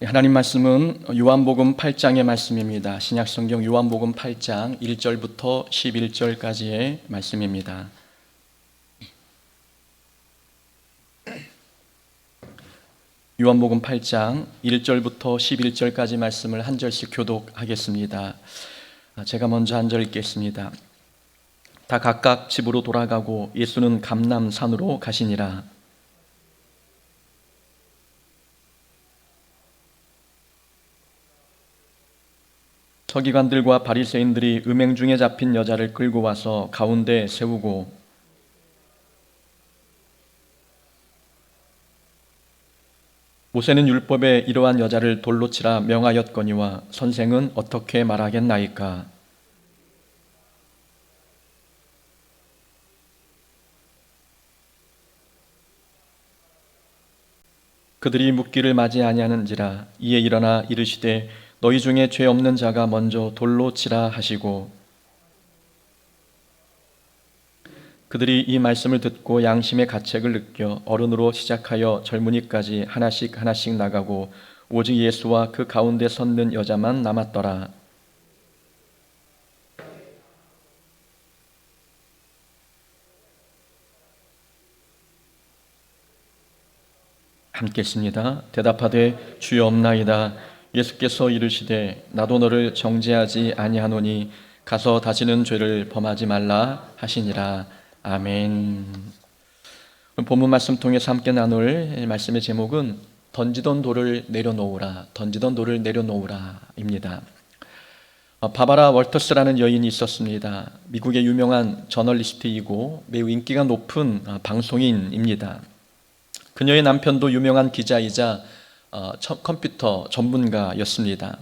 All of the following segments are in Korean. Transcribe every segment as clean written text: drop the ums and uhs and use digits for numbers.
하나님 말씀은 요한복음 8장의 말씀입니다. 신약성경 요한복음 8장 1절부터 11절까지의 말씀입니다. 요한복음 8장 1절부터 11절까지 말씀을 한 절씩 교독하겠습니다. 제가 먼저 한 절 읽겠습니다. 다 각각 집으로 돌아가고 예수는 감람산으로 가시니라. 서기관들과 바리새인들이 음행 중에 잡힌 여자를 끌고 와서 가운데 세우고 모세는 율법에 이러한 여자를 돌로 치라 명하였거니와 선생은 어떻게 말하겠나이까. 그들이 묻기를 맞이 아니하는지라. 이에 일어나 이르시되 너희 중에 죄 없는 자가 먼저 돌로 치라 하시고, 그들이 이 말씀을 듣고 양심의 가책을 느껴 어른으로 시작하여 젊은이까지 하나씩 나가고 오직 예수와 그 가운데 섰는 여자만 남았더라. 함께 읽습니다. 대답하되 주여 없나이다. 예수께서 이르시되 나도 너를 정죄하지 아니하노니 가서 다시는 죄를 범하지 말라 하시니라. 아멘. 본문 말씀 통해서 함께 나눌 말씀의 제목은 던지던 돌을 내려놓으라, 던지던 돌을 내려놓으라 입니다. 바바라 월터스라는 여인이 있었습니다. 미국의 유명한 저널리스트이고 매우 인기가 높은 방송인입니다. 그녀의 남편도 유명한 기자이자 컴퓨터 전문가였습니다.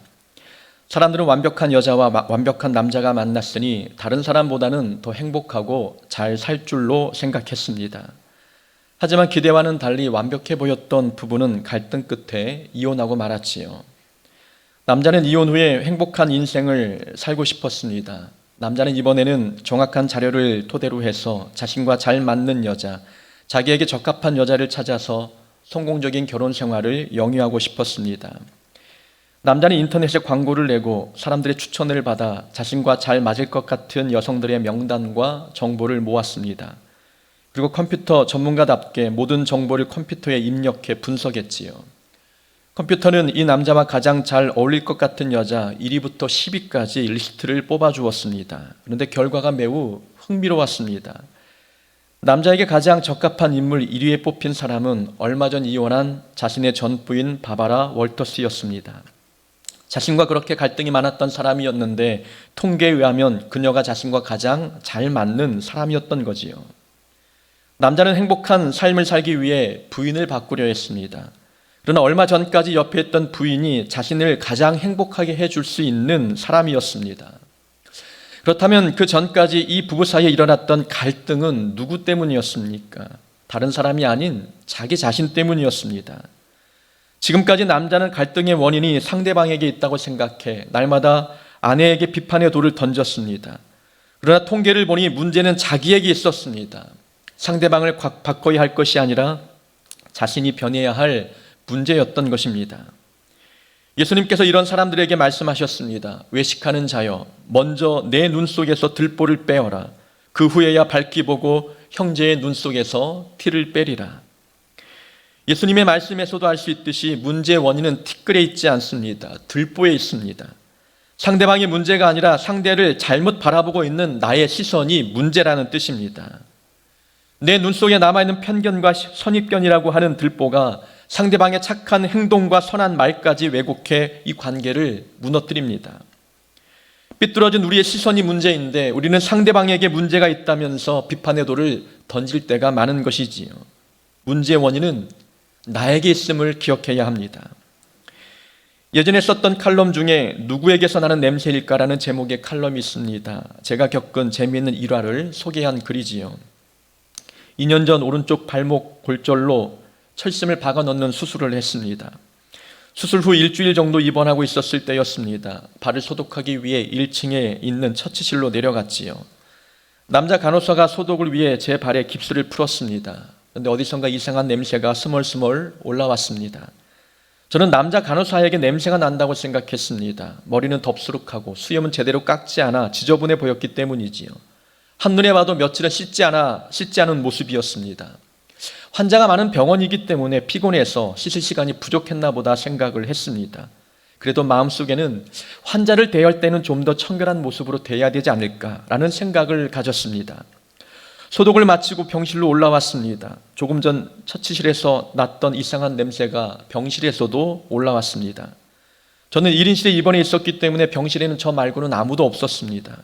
사람들은 완벽한 여자와 완벽한 남자가 만났으니 다른 사람보다는 더 행복하고 잘 살 줄로 생각했습니다. 하지만 기대와는 달리 완벽해 보였던 부부는 갈등 끝에 이혼하고 말았지요. 남자는 이혼 후에 행복한 인생을 살고 싶었습니다. 남자는 이번에는 정확한 자료를 토대로 해서 자신과 잘 맞는 여자, 자기에게 적합한 여자를 찾아서 성공적인 결혼 생활을 영위하고 싶었습니다. 남자는 인터넷에 광고를 내고 사람들의 추천을 받아 자신과 잘 맞을 것 같은 여성들의 명단과 정보를 모았습니다. 그리고 컴퓨터 전문가답게 모든 정보를 컴퓨터에 입력해 분석했지요. 컴퓨터는 이 남자와 가장 잘 어울릴 것 같은 여자 1위부터 10위까지 리스트를 뽑아주었습니다. 그런데 결과가 매우 흥미로웠습니다. 남자에게 가장 적합한 인물 1위에 뽑힌 사람은 얼마 전 이혼한 자신의 전 부인 바바라 월터스였습니다. 자신과 그렇게 갈등이 많았던 사람이었는데 통계에 의하면 그녀가 자신과 가장 잘 맞는 사람이었던 거지요. 남자는 행복한 삶을 살기 위해 부인을 바꾸려 했습니다. 그러나 얼마 전까지 옆에 있던 부인이 자신을 가장 행복하게 해줄 수 있는 사람이었습니다. 그렇다면 그 전까지 이 부부 사이에 일어났던 갈등은 누구 때문이었습니까? 다른 사람이 아닌 자기 자신 때문이었습니다. 지금까지 남자는 갈등의 원인이 상대방에게 있다고 생각해 날마다 아내에게 비판의 돌을 던졌습니다. 그러나 통계를 보니 문제는 자기에게 있었습니다. 상대방을 바꿔야 할 것이 아니라 자신이 변해야 할 문제였던 것입니다. 예수님께서 이런 사람들에게 말씀하셨습니다. 외식하는 자여, 먼저 내 눈 속에서 들보를 빼어라. 그 후에야 밝히 보고 형제의 눈 속에서 티를 빼리라. 예수님의 말씀에서도 알 수 있듯이 문제의 원인은 티끌에 있지 않습니다. 들보에 있습니다. 상대방이 문제가 아니라 상대를 잘못 바라보고 있는 나의 시선이 문제라는 뜻입니다. 내 눈 속에 남아있는 편견과 선입견이라고 하는 들보가 상대방의 착한 행동과 선한 말까지 왜곡해 이 관계를 무너뜨립니다. 삐뚤어진 우리의 시선이 문제인데 우리는 상대방에게 문제가 있다면서 비판의 돌을 던질 때가 많은 것이지요. 문제의 원인은 나에게 있음을 기억해야 합니다. 예전에 썼던 칼럼 중에 누구에게서 나는 냄새일까라는 제목의 칼럼이 있습니다. 제가 겪은 재미있는 일화를 소개한 글이지요. 2년 전 오른쪽 발목 골절로 철심을 박아 넣는 수술을 했습니다. 수술 후 일주일 정도 입원하고 있었을 때였습니다. 발을 소독하기 위해 1층에 있는 처치실로 내려갔지요. 남자 간호사가 소독을 위해 제 발에 깁스를 풀었습니다. 그런데 어디선가 이상한 냄새가 스멀스멀 올라왔습니다. 저는 남자 간호사에게 냄새가 난다고 생각했습니다. 머리는 덥수룩하고 수염은 제대로 깎지 않아 지저분해 보였기 때문이지요. 한눈에 봐도 며칠은 씻지 않은 모습이었습니다. 환자가 많은 병원이기 때문에 피곤해서 씻을 시간이 부족했나 보다 생각을 했습니다. 그래도 마음속에는 환자를 대할 때는 좀 더 청결한 모습으로 대해야 되지 않을까라는 생각을 가졌습니다. 소독을 마치고 병실로 올라왔습니다. 조금 전 처치실에서 났던 이상한 냄새가 병실에서도 올라왔습니다. 저는 1인실에 입원해 있었기 때문에 병실에는 저 말고는 아무도 없었습니다.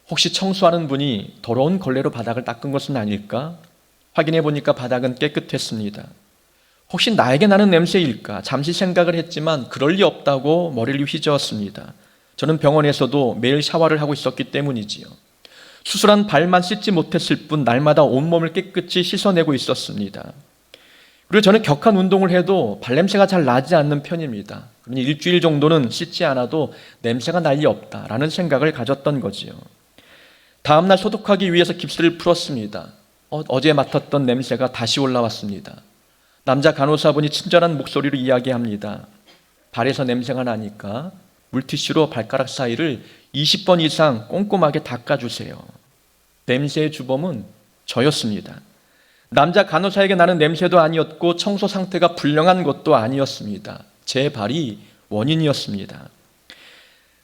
혹시 청소하는 분이 더러운 걸레로 바닥을 닦은 것은 아닐까? 확인해 보니까 바닥은 깨끗했습니다. 혹시 나에게 나는 냄새일까? 잠시 생각을 했지만 그럴 리 없다고 머리를 휘저었습니다. 저는 병원에서도 매일 샤워를 하고 있었기 때문이지요. 수술한 발만 씻지 못했을 뿐 날마다 온몸을 깨끗이 씻어내고 있었습니다. 그리고 저는 격한 운동을 해도 발냄새가 잘 나지 않는 편입니다. 그러니 일주일 정도는 씻지 않아도 냄새가 날 리 없다라는 생각을 가졌던 거지요. 다음날 소독하기 위해서 깁스를 풀었습니다. 어제 맡았던 냄새가 다시 올라왔습니다. 남자 간호사분이 친절한 목소리로 이야기합니다. 발에서 냄새가 나니까 물티슈로 발가락 사이를 20번 이상 꼼꼼하게 닦아주세요. 냄새의 주범은 저였습니다. 남자 간호사에게 나는 냄새도 아니었고 청소 상태가 불량한 것도 아니었습니다. 제 발이 원인이었습니다.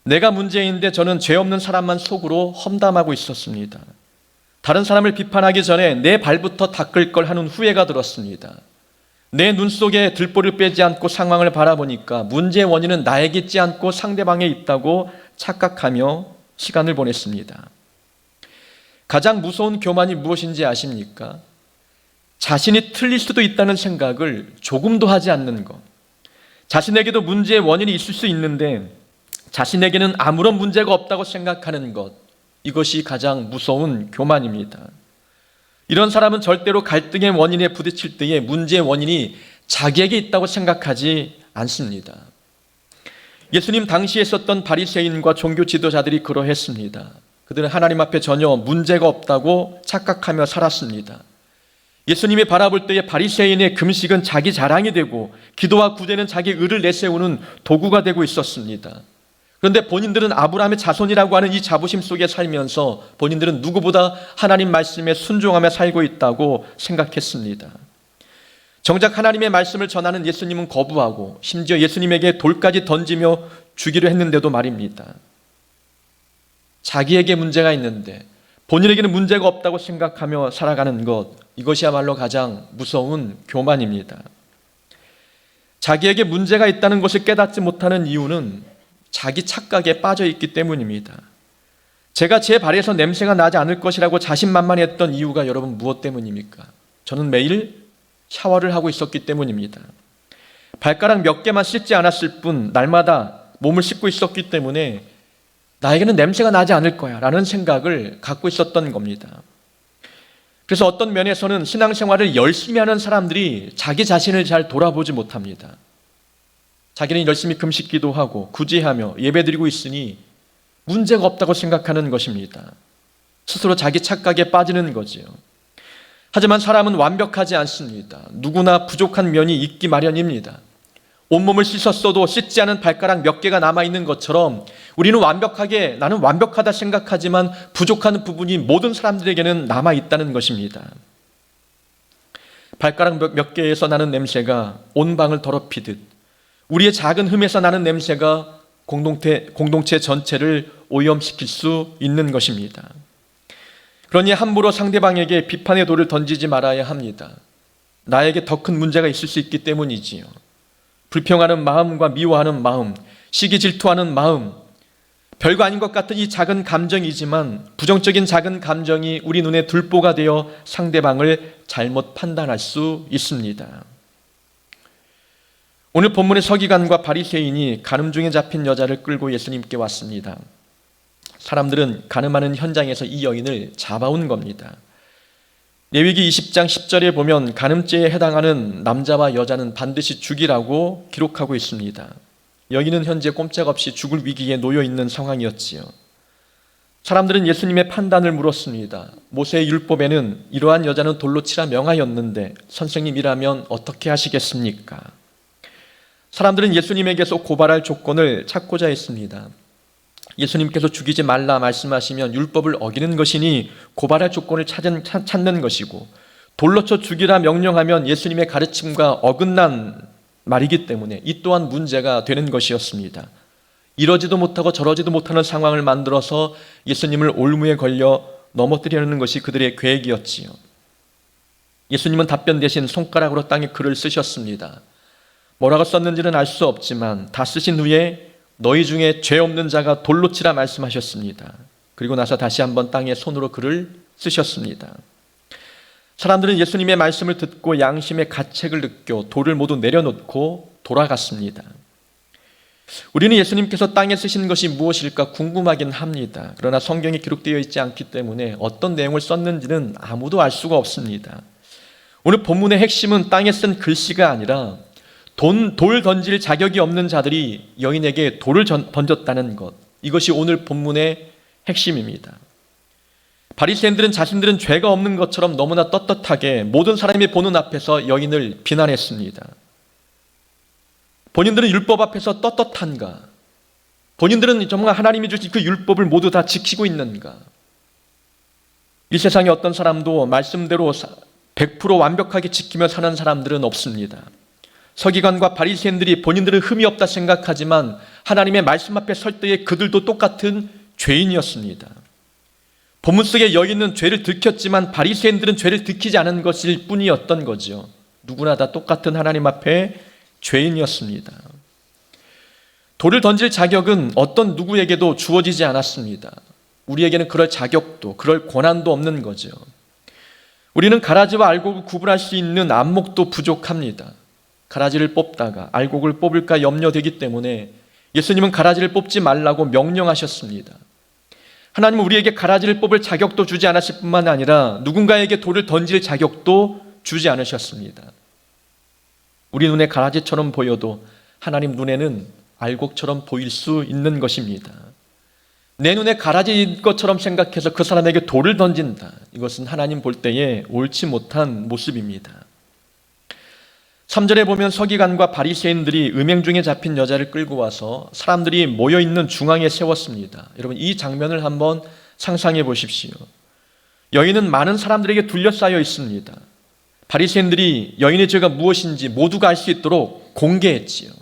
내가 문제인데 저는 죄 없는 사람만 속으로 험담하고 있었습니다. 다른 사람을 비판하기 전에 내 발부터 닦을 걸 하는 후회가 들었습니다. 내 눈 속에 들보를 빼지 않고 상황을 바라보니까 문제의 원인은 나에게 있지 않고 상대방에 있다고 착각하며 시간을 보냈습니다. 가장 무서운 교만이 무엇인지 아십니까? 자신이 틀릴 수도 있다는 생각을 조금도 하지 않는 것. 자신에게도 문제의 원인이 있을 수 있는데 자신에게는 아무런 문제가 없다고 생각하는 것. 이것이 가장 무서운 교만입니다. 이런 사람은 절대로 갈등의 원인에 부딪힐 때에 문제의 원인이 자기에게 있다고 생각하지 않습니다. 예수님 당시에 썼던 바리새인과 종교 지도자들이 그러했습니다. 그들은 하나님 앞에 전혀 문제가 없다고 착각하며 살았습니다. 예수님이 바라볼 때에 바리새인의 금식은 자기 자랑이 되고 기도와 구제는 자기 의를 내세우는 도구가 되고 있었습니다. 그런데 본인들은 아브라함의 자손이라고 하는 이 자부심 속에 살면서 본인들은 누구보다 하나님 말씀에 순종하며 살고 있다고 생각했습니다. 정작 하나님의 말씀을 전하는 예수님은 거부하고 심지어 예수님에게 돌까지 던지며 죽이려 했는데도 말입니다. 자기에게 문제가 있는데 본인에게는 문제가 없다고 생각하며 살아가는 것, 이것이야말로 가장 무서운 교만입니다. 자기에게 문제가 있다는 것을 깨닫지 못하는 이유는 자기 착각에 빠져 있기 때문입니다. 제가 제 발에서 냄새가 나지 않을 것이라고 자신만만했던 이유가 여러분 무엇 때문입니까? 저는 매일 샤워를 하고 있었기 때문입니다. 발가락 몇 개만 씻지 않았을 뿐 날마다 몸을 씻고 있었기 때문에 나에게는 냄새가 나지 않을 거야 라는 생각을 갖고 있었던 겁니다. 그래서 어떤 면에서는 신앙생활을 열심히 하는 사람들이 자기 자신을 잘 돌아보지 못합니다. 자기는 열심히 금식기도 하고 구제하며 예배드리고 있으니 문제가 없다고 생각하는 것입니다. 스스로 자기 착각에 빠지는 거지요. 하지만 사람은 완벽하지 않습니다. 누구나 부족한 면이 있기 마련입니다. 온몸을 씻었어도 씻지 않은 발가락 몇 개가 남아있는 것처럼 우리는 나는 완벽하다 생각하지만 부족한 부분이 모든 사람들에게는 남아있다는 것입니다. 발가락 몇 개에서 나는 냄새가 온 방을 더럽히듯 우리의 작은 흠에서 나는 냄새가 공동체 전체를 오염시킬 수 있는 것입니다. 그러니 함부로 상대방에게 비판의 돌을 던지지 말아야 합니다. 나에게 더 큰 문제가 있을 수 있기 때문이지요. 불평하는 마음과 미워하는 마음, 시기 질투하는 마음, 별거 아닌 것 같은 이 작은 감정이지만 부정적인 작은 감정이 우리 눈에 들보가 되어 상대방을 잘못 판단할 수 있습니다. 오늘 본문의 서기관과 바리새인이 간음 중에 잡힌 여자를 끌고 예수님께 왔습니다. 사람들은 간음하는 현장에서 이 여인을 잡아온 겁니다. 레위기 20장 10절에 보면 간음죄에 해당하는 남자와 여자는 반드시 죽이라고 기록하고 있습니다. 여인은 현재 꼼짝없이 죽을 위기에 놓여 있는 상황이었지요. 사람들은 예수님의 판단을 물었습니다. 모세의 율법에는 이러한 여자는 돌로 치라 명하였는데 선생님이라면 어떻게 하시겠습니까? 사람들은 예수님에게서 고발할 조건을 찾고자 했습니다. 예수님께서 죽이지 말라 말씀하시면 율법을 어기는 것이니 고발할 조건을 찾는 것이고, 돌로 쳐 죽이라 명령하면 예수님의 가르침과 어긋난 말이기 때문에 이 또한 문제가 되는 것이었습니다. 이러지도 못하고 저러지도 못하는 상황을 만들어서 예수님을 올무에 걸려 넘어뜨리려는 것이 그들의 계획이었지요. 예수님은 답변 대신 손가락으로 땅에 글을 쓰셨습니다. 뭐라고 썼는지는 알 수 없지만 다 쓰신 후에 너희 중에 죄 없는 자가 돌로 치라 말씀하셨습니다. 그리고 나서 다시 한번 땅에 손으로 글을 쓰셨습니다. 사람들은 예수님의 말씀을 듣고 양심의 가책을 느껴 돌을 모두 내려놓고 돌아갔습니다. 우리는 예수님께서 땅에 쓰신 것이 무엇일까 궁금하긴 합니다. 그러나 성경에 기록되어 있지 않기 때문에 어떤 내용을 썼는지는 아무도 알 수가 없습니다. 오늘 본문의 핵심은 땅에 쓴 글씨가 아니라 돌 던질 자격이 없는 자들이 여인에게 돌을 던졌다는 것, 이것이 오늘 본문의 핵심입니다. 바리새인들은 자신들은 죄가 없는 것처럼 너무나 떳떳하게 모든 사람이 보는 앞에서 여인을 비난했습니다. 본인들은 율법 앞에서 떳떳한가? 본인들은 정말 하나님이 주신 그 율법을 모두 다 지키고 있는가? 이 세상에 어떤 사람도 말씀대로 100% 완벽하게 지키며 사는 사람들은 없습니다. 서기관과 바리새인들이 본인들은 흠이 없다 생각하지만 하나님의 말씀 앞에 설 때에 그들도 똑같은 죄인이었습니다. 본문 속의 여인은 죄를 들켰지만 바리새인들은 죄를 들키지 않은 것일 뿐이었던 거죠. 누구나 다 똑같은 하나님 앞에 죄인이었습니다. 돌을 던질 자격은 어떤 누구에게도 주어지지 않았습니다. 우리에게는 그럴 자격도 그럴 권한도 없는 거죠. 우리는 가라지와 알곡을 구분할 수 있는 안목도 부족합니다. 가라지를 뽑다가 알곡을 뽑을까 염려되기 때문에 예수님은 가라지를 뽑지 말라고 명령하셨습니다. 하나님은 우리에게 가라지를 뽑을 자격도 주지 않았을 뿐만 아니라 누군가에게 돌을 던질 자격도 주지 않으셨습니다. 우리 눈에 가라지처럼 보여도 하나님 눈에는 알곡처럼 보일 수 있는 것입니다. 내 눈에 가라지인 것처럼 생각해서 그 사람에게 돌을 던진다. 이것은 하나님 볼 때에 옳지 못한 모습입니다. 3절에 보면 서기관과 바리새인들이 음행 중에 잡힌 여자를 끌고 와서 사람들이 모여있는 중앙에 세웠습니다. 여러분, 이 장면을 한번 상상해 보십시오. 여인은 많은 사람들에게 둘러싸여 있습니다. 바리새인들이 여인의 죄가 무엇인지 모두가 알 수 있도록 공개했지요.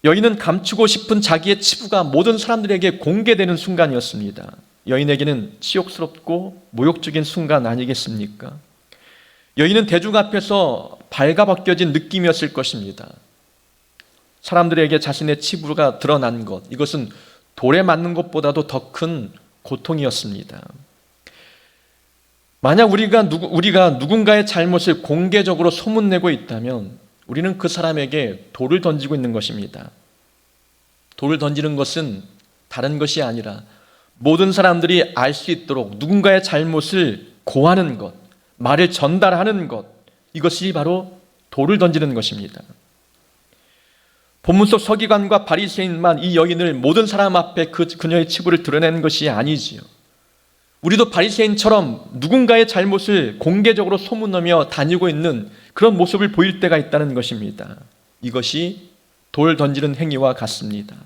여인은 감추고 싶은 자기의 치부가 모든 사람들에게 공개되는 순간이었습니다. 여인에게는 치욕스럽고 모욕적인 순간 아니겠습니까? 여인은 대중 앞에서 발가벗겨진 느낌이었을 것입니다. 사람들에게 자신의 치부가 드러난 것, 이것은 돌에 맞는 것보다도 더 큰 고통이었습니다. 만약 우리가 누군가의 잘못을 공개적으로 소문내고 있다면 우리는 그 사람에게 돌을 던지고 있는 것입니다. 돌을 던지는 것은 다른 것이 아니라 모든 사람들이 알 수 있도록 누군가의 잘못을 고하는 것, 말을 전달하는 것, 이것이 바로 돌을 던지는 것입니다. 본문 속 서기관과 바리새인만 이 여인을 모든 사람 앞에 그녀의 치부를 드러내는 것이 아니지요. 우리도 바리새인처럼 누군가의 잘못을 공개적으로 소문내며 다니고 있는 그런 모습을 보일 때가 있다는 것입니다. 이것이 돌 던지는 행위와 같습니다.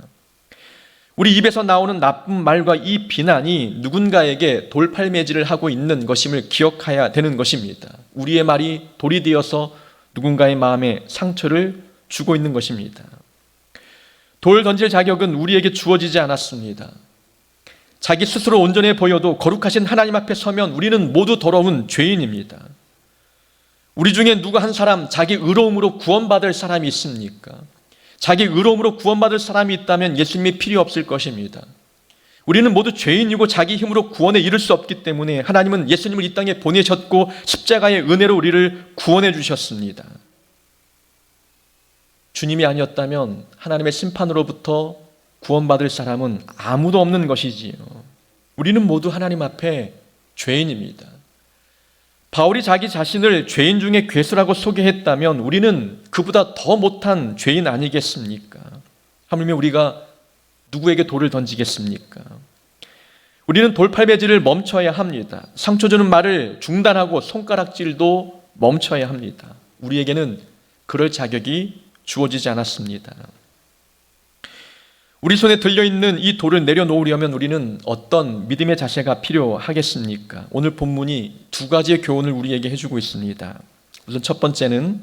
우리 입에서 나오는 나쁜 말과 이 비난이 누군가에게 돌팔매질을 하고 있는 것임을 기억해야 되는 것입니다. 우리의 말이 돌이 되어서 누군가의 마음에 상처를 주고 있는 것입니다. 돌 던질 자격은 우리에게 주어지지 않았습니다. 자기 스스로 온전해 보여도 거룩하신 하나님 앞에 서면 우리는 모두 더러운 죄인입니다. 우리 중에 누구 한 사람 자기 의로움으로 구원받을 사람이 있습니까? 자기 의로움으로 구원받을 사람이 있다면 예수님이 필요 없을 것입니다. 우리는 모두 죄인이고 자기 힘으로 구원에 이를 수 없기 때문에 하나님은 예수님을 이 땅에 보내셨고 십자가의 은혜로 우리를 구원해 주셨습니다. 주님이 아니었다면 하나님의 심판으로부터 구원받을 사람은 아무도 없는 것이지요. 우리는 모두 하나님 앞에 죄인입니다. 바울이 자기 자신을 죄인 중에 괴수라고 소개했다면 우리는 그보다 더 못한 죄인 아니겠습니까? 하물며 우리가 누구에게 돌을 던지겠습니까? 우리는 돌팔매질을 멈춰야 합니다. 상처 주는 말을 중단하고 손가락질도 멈춰야 합니다. 우리에게는 그럴 자격이 주어지지 않았습니다. 우리 손에 들려있는 이 돌을 내려놓으려면 우리는 어떤 믿음의 자세가 필요하겠습니까? 오늘 본문이 두 가지의 교훈을 우리에게 해주고 있습니다. 우선 첫 번째는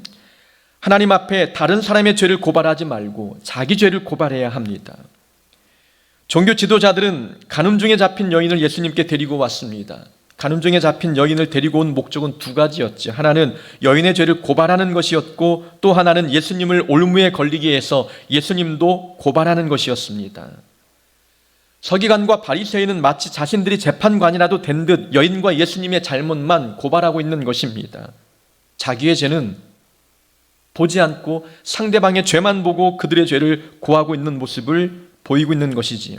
하나님 앞에 다른 사람의 죄를 고발하지 말고 자기 죄를 고발해야 합니다. 종교 지도자들은 간음중에 잡힌 여인을 예수님께 데리고 왔습니다. 간음중에 잡힌 여인을 데리고 온 목적은 두 가지였죠. 하나는 여인의 죄를 고발하는 것이었고 또 하나는 예수님을 올무에 걸리게 해서 예수님도 고발하는 것이었습니다. 서기관과 바리새인은 마치 자신들이 재판관이라도 된 듯 여인과 예수님의 잘못만 고발하고 있는 것입니다. 자기의 죄는 보지 않고 상대방의 죄만 보고 그들의 죄를 고하고 있는 모습을 보이고 있는 것이지요.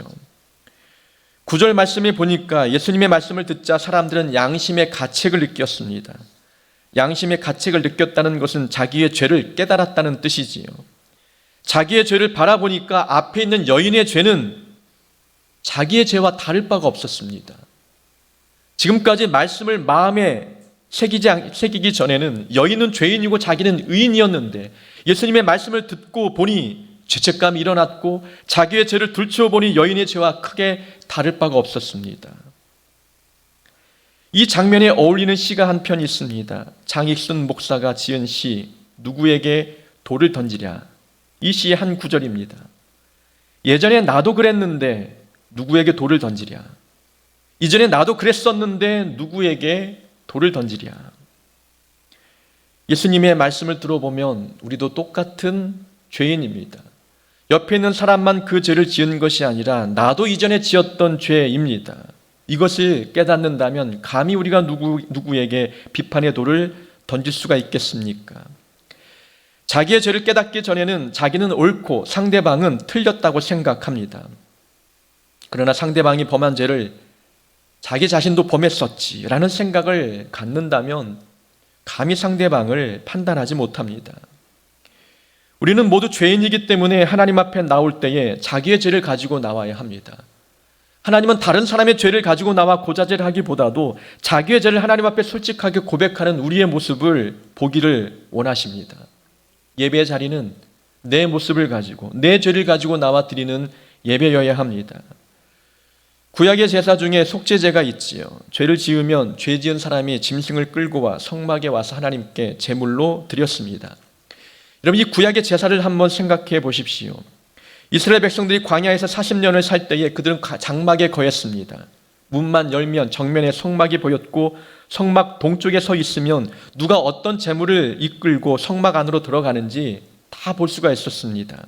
9절 말씀에 보니까 예수님의 말씀을 듣자 사람들은 양심의 가책을 느꼈습니다. 양심의 가책을 느꼈다는 것은 자기의 죄를 깨달았다는 뜻이지요. 자기의 죄를 바라보니까 앞에 있는 여인의 죄는 자기의 죄와 다를 바가 없었습니다. 지금까지 말씀을 마음에 새기기 전에는 여인은 죄인이고 자기는 의인이었는데 예수님의 말씀을 듣고 보니 죄책감이 일어났고 자기의 죄를 들추어 보니 여인의 죄와 크게 다를 바가 없었습니다. 이 장면에 어울리는 시가 한 편 있습니다. 장익순 목사가 지은 시 누구에게 돌을 던지랴. 이 시의 한 구절입니다. 예전에 나도 그랬는데 누구에게 돌을 던지랴. 이전에 나도 그랬었는데 누구에게 돌을 던지랴. 예수님의 말씀을 들어보면 우리도 똑같은 죄인입니다. 옆에 있는 사람만 그 죄를 지은 것이 아니라 나도 이전에 지었던 죄입니다. 이것을 깨닫는다면 감히 우리가 누구에게 비판의 돌을 던질 수가 있겠습니까? 자기의 죄를 깨닫기 전에는 자기는 옳고 상대방은 틀렸다고 생각합니다. 그러나 상대방이 범한 죄를 자기 자신도 범했었지라는 생각을 갖는다면 감히 상대방을 판단하지 못합니다. 우리는 모두 죄인이기 때문에 하나님 앞에 나올 때에 자기의 죄를 가지고 나와야 합니다. 하나님은 다른 사람의 죄를 가지고 나와 고자질을 하기보다도 자기의 죄를 하나님 앞에 솔직하게 고백하는 우리의 모습을 보기를 원하십니다. 예배의 자리는 내 모습을 가지고 내 죄를 가지고 나와 드리는 예배여야 합니다. 구약의 제사 중에 속죄제가 있지요. 죄를 지으면 죄 지은 사람이 짐승을 끌고 와 성막에 와서 하나님께 제물로 드렸습니다. 여러분, 이 구약의 제사를 한번 생각해 보십시오. 이스라엘 백성들이 광야에서 40년을 살 때에 그들은 장막에 거했습니다. 문만 열면 정면에 성막이 보였고 성막 동쪽에 서 있으면 누가 어떤 제물을 이끌고 성막 안으로 들어가는지 다 볼 수가 있었습니다.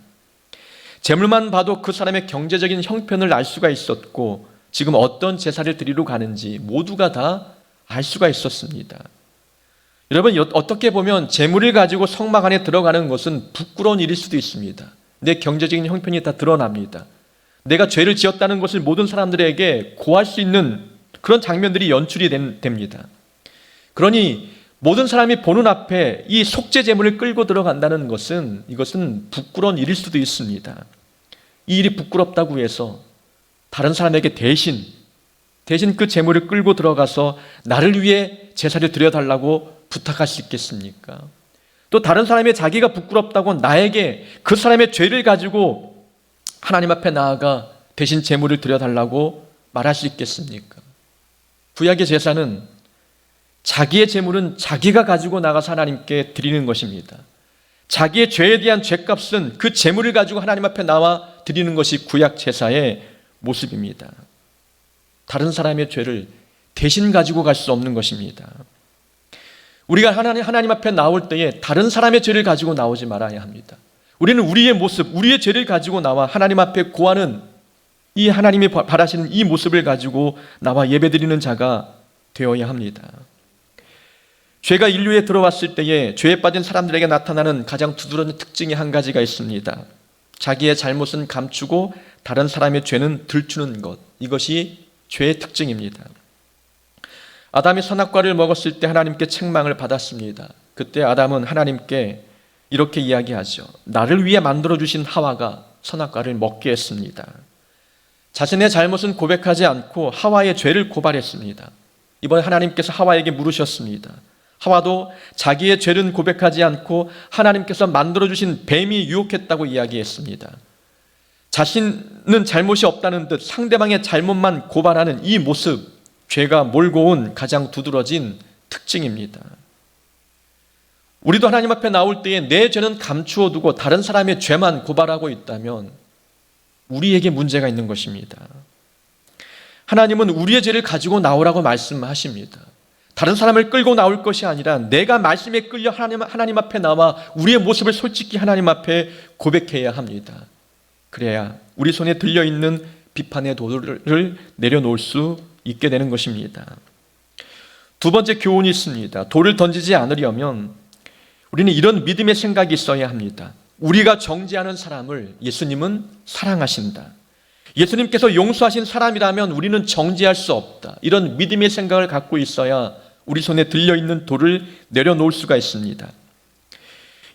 제물만 봐도 그 사람의 경제적인 형편을 알 수가 있었고 지금 어떤 제사를 드리러 가는지 모두가 다 알 수가 있었습니다. 여러분, 어떻게 보면 재물을 가지고 성막 안에 들어가는 것은 부끄러운 일일 수도 있습니다. 내 경제적인 형편이 다 드러납니다. 내가 죄를 지었다는 것을 모든 사람들에게 고할 수 있는 그런 장면들이 연출이 됩니다. 그러니 모든 사람이 보는 앞에 이 속죄 제물을 끌고 들어간다는 것은 이것은 부끄러운 일일 수도 있습니다. 이 일이 부끄럽다고 해서 다른 사람에게 대신 그 제물을 끌고 들어가서 나를 위해 제사를 드려달라고 부탁할 수 있겠습니까? 또 다른 사람의 자기가 부끄럽다고 나에게 그 사람의 죄를 가지고 하나님 앞에 나아가 대신 제물을 드려달라고 말할 수 있겠습니까? 구약의 제사는 자기의 제물은 자기가 가지고 나가서 하나님께 드리는 것입니다. 자기의 죄에 대한 죄값은 그 제물을 가지고 하나님 앞에 나와 드리는 것이 구약 제사의 모습입니다. 다른 사람의 죄를 대신 가지고 갈 수 없는 것입니다. 우리가 하나님 앞에 나올 때에 다른 사람의 죄를 가지고 나오지 말아야 합니다. 우리는 우리의 모습, 우리의 죄를 가지고 나와 하나님 앞에 고하는 이 하나님이 바라시는 이 모습을 가지고 나와 예배드리는 자가 되어야 합니다. 죄가 인류에 들어왔을 때에 죄에 빠진 사람들에게 나타나는 가장 두드러진 특징이 한 가지가 있습니다. 자기의 잘못은 감추고 다른 사람의 죄는 들추는 것, 이것이 죄의 특징입니다. 아담이 선악과를 먹었을 때 하나님께 책망을 받았습니다. 그때 아담은 하나님께 이렇게 이야기하죠. 나를 위해 만들어주신 하와가 선악과를 먹게 했습니다. 자신의 잘못은 고백하지 않고 하와의 죄를 고발했습니다. 이번에 하나님께서 하와에게 물으셨습니다. 하와도 자기의 죄는 고백하지 않고 하나님께서 만들어주신 뱀이 유혹했다고 이야기했습니다. 자신은 잘못이 없다는 듯 상대방의 잘못만 고발하는 이 모습, 죄가 몰고 온 가장 두드러진 특징입니다. 우리도 하나님 앞에 나올 때에 내 죄는 감추어 두고 다른 사람의 죄만 고발하고 있다면 우리에게 문제가 있는 것입니다. 하나님은 우리의 죄를 가지고 나오라고 말씀하십니다. 다른 사람을 끌고 나올 것이 아니라 내가 말씀에 끌려 하나님 앞에 나와 우리의 모습을 솔직히 하나님 앞에 고백해야 합니다. 그래야 우리 손에 들려있는 비판의 돌을 내려놓을 수 있게 되는 것입니다. 두 번째 교훈이 있습니다. 돌을 던지지 않으려면 우리는 이런 믿음의 생각이 있어야 합니다. 우리가 정죄하는 사람을 예수님은 사랑하신다. 예수님께서 용서하신 사람이라면 우리는 정죄할 수 없다. 이런 믿음의 생각을 갖고 있어야 우리 손에 들려있는 돌을 내려놓을 수가 있습니다.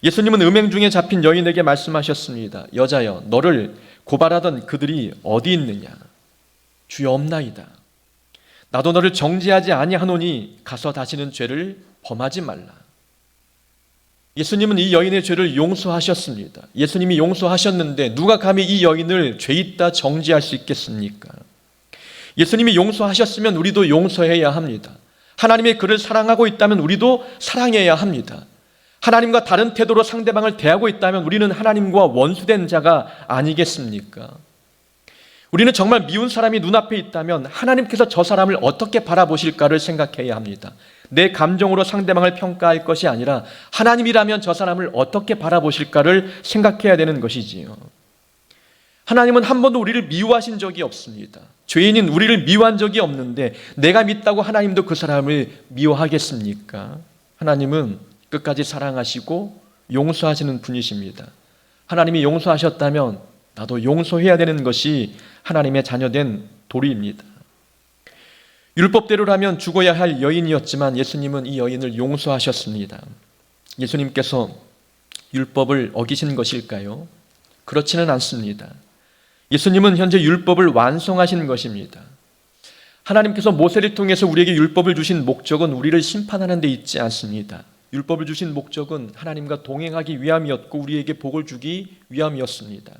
예수님은 음행 중에 잡힌 여인에게 말씀하셨습니다. 여자여, 너를 고발하던 그들이 어디 있느냐? 주여 없나이다. 나도 너를 정죄하지 아니하노니 가서 다시는 죄를 범하지 말라. 예수님은 이 여인의 죄를 용서하셨습니다. 예수님이 용서하셨는데 누가 감히 이 여인을 죄 있다 정죄할 수 있겠습니까? 예수님이 용서하셨으면 우리도 용서해야 합니다. 하나님의 그를 사랑하고 있다면 우리도 사랑해야 합니다. 하나님과 다른 태도로 상대방을 대하고 있다면 우리는 하나님과 원수된 자가 아니겠습니까? 우리는 정말 미운 사람이 눈앞에 있다면 하나님께서 저 사람을 어떻게 바라보실까를 생각해야 합니다. 내 감정으로 상대방을 평가할 것이 아니라 하나님이라면 저 사람을 어떻게 바라보실까를 생각해야 되는 것이지요. 하나님은 한 번도 우리를 미워하신 적이 없습니다. 죄인인 우리를 미워한 적이 없는데 내가 믿다고 하나님도 그 사람을 미워하겠습니까? 하나님은 끝까지 사랑하시고 용서하시는 분이십니다. 하나님이 용서하셨다면 나도 용서해야 되는 것이 하나님의 자녀된 도리입니다. 율법대로라면 죽어야 할 여인이었지만 예수님은 이 여인을 용서하셨습니다. 예수님께서 율법을 어기신 것일까요? 그렇지는 않습니다. 예수님은 현재 율법을 완성하신 것입니다. 하나님께서 모세를 통해서 우리에게 율법을 주신 목적은 우리를 심판하는 데 있지 않습니다. 율법을 주신 목적은 하나님과 동행하기 위함이었고 우리에게 복을 주기 위함이었습니다.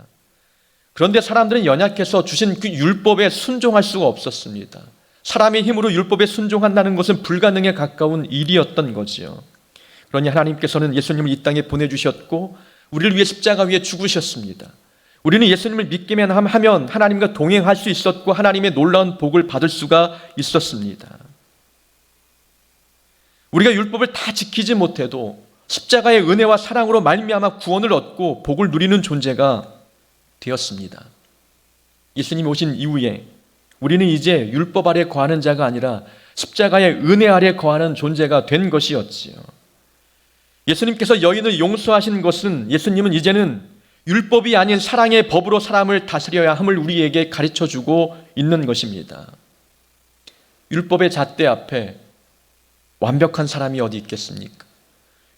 그런데 사람들은 연약해서 주신 그 율법에 순종할 수가 없었습니다. 사람의 힘으로 율법에 순종한다는 것은 불가능에 가까운 일이었던 거지요. 그러니 하나님께서는 예수님을 이 땅에 보내주셨고 우리를 위해 십자가 위에 죽으셨습니다. 우리는 예수님을 믿기만 하면 하나님과 동행할 수 있었고 하나님의 놀라운 복을 받을 수가 있었습니다. 우리가 율법을 다 지키지 못해도 십자가의 은혜와 사랑으로 말미암아 구원을 얻고 복을 누리는 존재가 되었습니다. 예수님이 오신 이후에 우리는 이제 율법 아래 거하는 자가 아니라 십자가의 은혜 아래 거하는 존재가 된 것이었지요. 예수님께서 여인을 용서하신 것은 예수님은 이제는 율법이 아닌 사랑의 법으로 사람을 다스려야 함을 우리에게 가르쳐주고 있는 것입니다. 율법의 잣대 앞에 완벽한 사람이 어디 있겠습니까?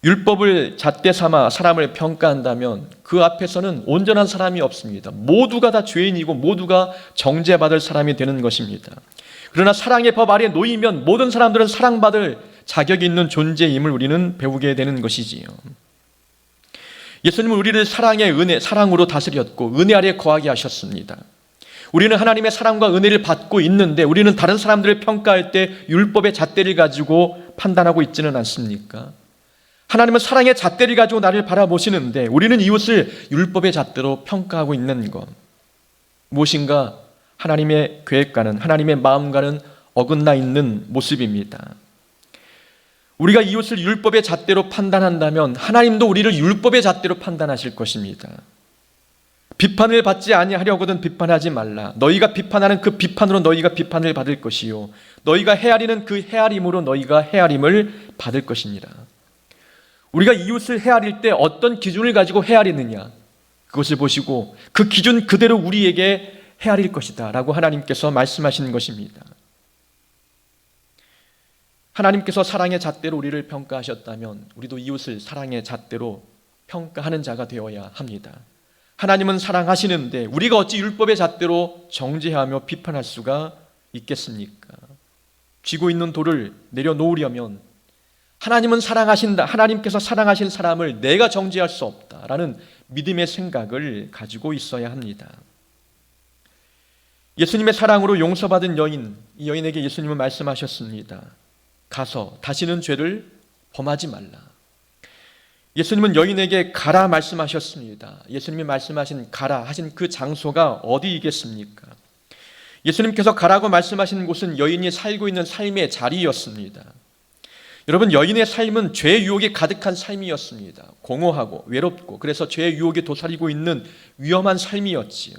율법을 잣대 삼아 사람을 평가한다면 그 앞에서는 온전한 사람이 없습니다. 모두가 다 죄인이고 모두가 정죄받을 사람이 되는 것입니다. 그러나 사랑의 법 아래 놓이면 모든 사람들은 사랑받을 자격이 있는 존재임을 우리는 배우게 되는 것이지요. 예수님은 우리를 사랑의 은혜, 사랑으로 다스렸고 은혜 아래 거하게 하셨습니다. 우리는 하나님의 사랑과 은혜를 받고 있는데 우리는 다른 사람들을 평가할 때 율법의 잣대를 가지고 판단하고 있지는 않습니까? 하나님은 사랑의 잣대를 가지고 나를 바라보시는데 우리는 이웃을 율법의 잣대로 평가하고 있는 것. 무엇인가 하나님의 계획과는 하나님의 마음과는 어긋나 있는 모습입니다. 우리가 이웃을 율법의 잣대로 판단한다면 하나님도 우리를 율법의 잣대로 판단하실 것입니다. 비판을 받지 아니하려거든 비판하지 말라. 너희가 비판하는 그 비판으로 너희가 비판을 받을 것이요 너희가 헤아리는 그 헤아림으로 너희가 헤아림을 받을 것이니라. 우리가 이웃을 헤아릴 때 어떤 기준을 가지고 헤아리느냐, 그것을 보시고 그 기준 그대로 우리에게 헤아릴 것이다 라고 하나님께서 말씀하시는 것입니다. 하나님께서 사랑의 잣대로 우리를 평가하셨다면 우리도 이웃을 사랑의 잣대로 평가하는 자가 되어야 합니다. 하나님은 사랑하시는데 우리가 어찌 율법의 잣대로 정죄하며 비판할 수가 있겠습니까? 쥐고 있는 돌을 내려놓으려면 하나님은 사랑하신다. 하나님께서 사랑하신 사람을 내가 정죄할 수 없다라는 믿음의 생각을 가지고 있어야 합니다. 예수님의 사랑으로 용서받은 여인, 이 여인에게 예수님은 말씀하셨습니다. 가서 다시는 죄를 범하지 말라. 예수님은 여인에게 가라 말씀하셨습니다. 예수님이 말씀하신 가라 하신 그 장소가 어디이겠습니까? 예수님께서 가라고 말씀하신 곳은 여인이 살고 있는 삶의 자리였습니다. 여러분, 여인의 삶은 죄의 유혹이 가득한 삶이었습니다. 공허하고 외롭고, 그래서 죄의 유혹에 도사리고 있는 위험한 삶이었지요.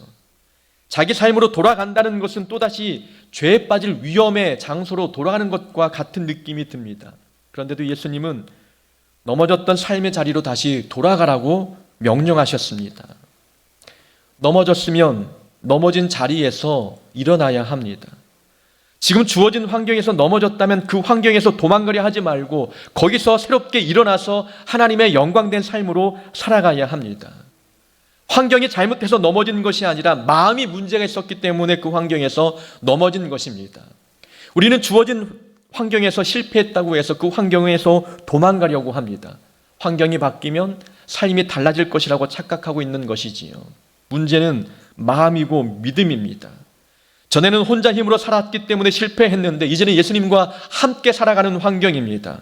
자기 삶으로 돌아간다는 것은 또다시 죄에 빠질 위험의 장소로 돌아가는 것과 같은 느낌이 듭니다. 그런데도 예수님은 넘어졌던 삶의 자리로 다시 돌아가라고 명령하셨습니다. 넘어졌으면 넘어진 자리에서 일어나야 합니다. 지금 주어진 환경에서 넘어졌다면 그 환경에서 도망가려 하지 말고 거기서 새롭게 일어나서 하나님의 영광된 삶으로 살아가야 합니다. 환경이 잘못해서 넘어진 것이 아니라 마음이 문제가 있었기 때문에 그 환경에서 넘어진 것입니다. 우리는 주어진 환경에서 실패했다고 해서 그 환경에서 도망가려고 합니다. 환경이 바뀌면 삶이 달라질 것이라고 착각하고 있는 것이지요. 문제는 마음이고 믿음입니다. 전에는 혼자 힘으로 살았기 때문에 실패했는데 이제는 예수님과 함께 살아가는 환경입니다.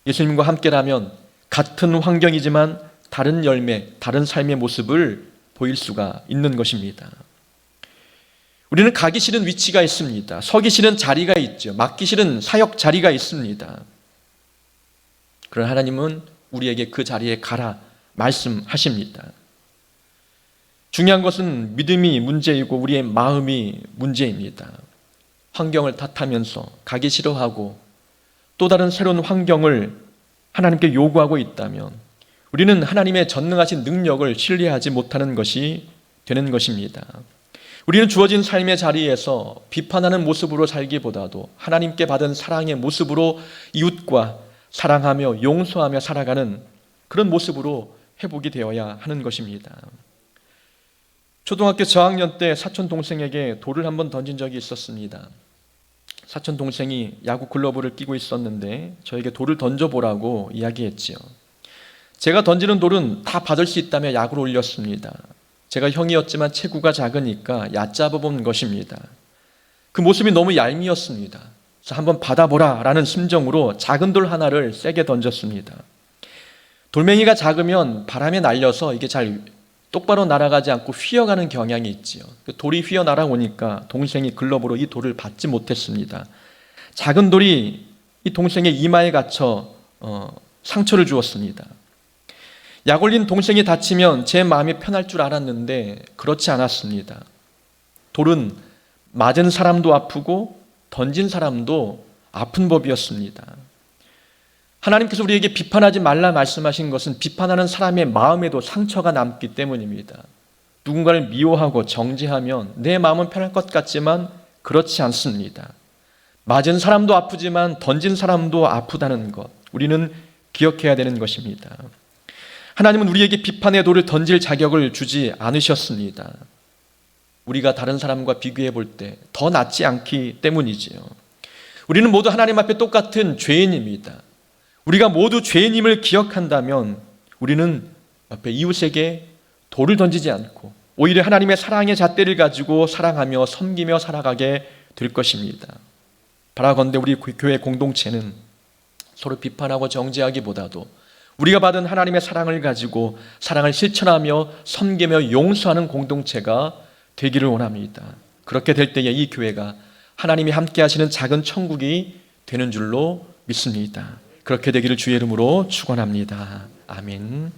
예수님과 함께라면 같은 환경이지만 다른 열매, 다른 삶의 모습을 보일 수가 있는 것입니다. 우리는 가기 싫은 위치가 있습니다. 서기 싫은 자리가 있죠. 맡기 싫은 사역 자리가 있습니다. 그러나 하나님은 우리에게 그 자리에 가라 말씀하십니다. 중요한 것은 믿음이 문제이고 우리의 마음이 문제입니다. 환경을 탓하면서 가기 싫어하고 또 다른 새로운 환경을 하나님께 요구하고 있다면 우리는 하나님의 전능하신 능력을 신뢰하지 못하는 것이 되는 것입니다. 우리는 주어진 삶의 자리에서 비판하는 모습으로 살기보다도 하나님께 받은 사랑의 모습으로 이웃과 사랑하며 용서하며 살아가는 그런 모습으로 회복이 되어야 하는 것입니다. 초등학교 저학년 때 사촌 동생에게 돌을 한번 던진 적이 있었습니다. 사촌 동생이 야구 글러브를 끼고 있었는데 저에게 돌을 던져보라고 이야기했지요. 제가 던지는 돌은 다 받을 수 있다며 야구를 올렸습니다. 제가 형이었지만 체구가 작으니까 얕잡아 본 것입니다. 그 모습이 너무 얄미웠습니다. 그래서 한번 받아보라 라는 심정으로 작은 돌 하나를 세게 던졌습니다. 돌멩이가 작으면 바람에 날려서 이게 잘 똑바로 날아가지 않고 휘어가는 경향이 있지요. 돌이 휘어 날아오니까 동생이 글러브로 이 돌을 받지 못했습니다. 작은 돌이 이 동생의 이마에 갇혀 상처를 주었습니다. 약 올린 동생이 다치면 제 마음이 편할 줄 알았는데 그렇지 않았습니다. 돌은 맞은 사람도 아프고 던진 사람도 아픈 법이었습니다. 하나님께서 우리에게 비판하지 말라 말씀하신 것은 비판하는 사람의 마음에도 상처가 남기 때문입니다. 누군가를 미워하고 정죄하면 내 마음은 편할 것 같지만 그렇지 않습니다. 맞은 사람도 아프지만 던진 사람도 아프다는 것, 우리는 기억해야 되는 것입니다. 하나님은 우리에게 비판의 돌을 던질 자격을 주지 않으셨습니다. 우리가 다른 사람과 비교해 볼 때 더 낫지 않기 때문이지요. 우리는 모두 하나님 앞에 똑같은 죄인입니다. 우리가 모두 죄인임을 기억한다면 우리는 앞에 이웃에게 돌을 던지지 않고 오히려 하나님의 사랑의 잣대를 가지고 사랑하며 섬기며 살아가게 될 것입니다. 바라건대 우리 교회 공동체는 서로 비판하고 정죄하기보다도 우리가 받은 하나님의 사랑을 가지고 사랑을 실천하며 섬기며 용서하는 공동체가 되기를 원합니다. 그렇게 될 때에 이 교회가 하나님이 함께 하시는 작은 천국이 되는 줄로 믿습니다. 그렇게 되기를 주의 이름으로 축원합니다. 아멘.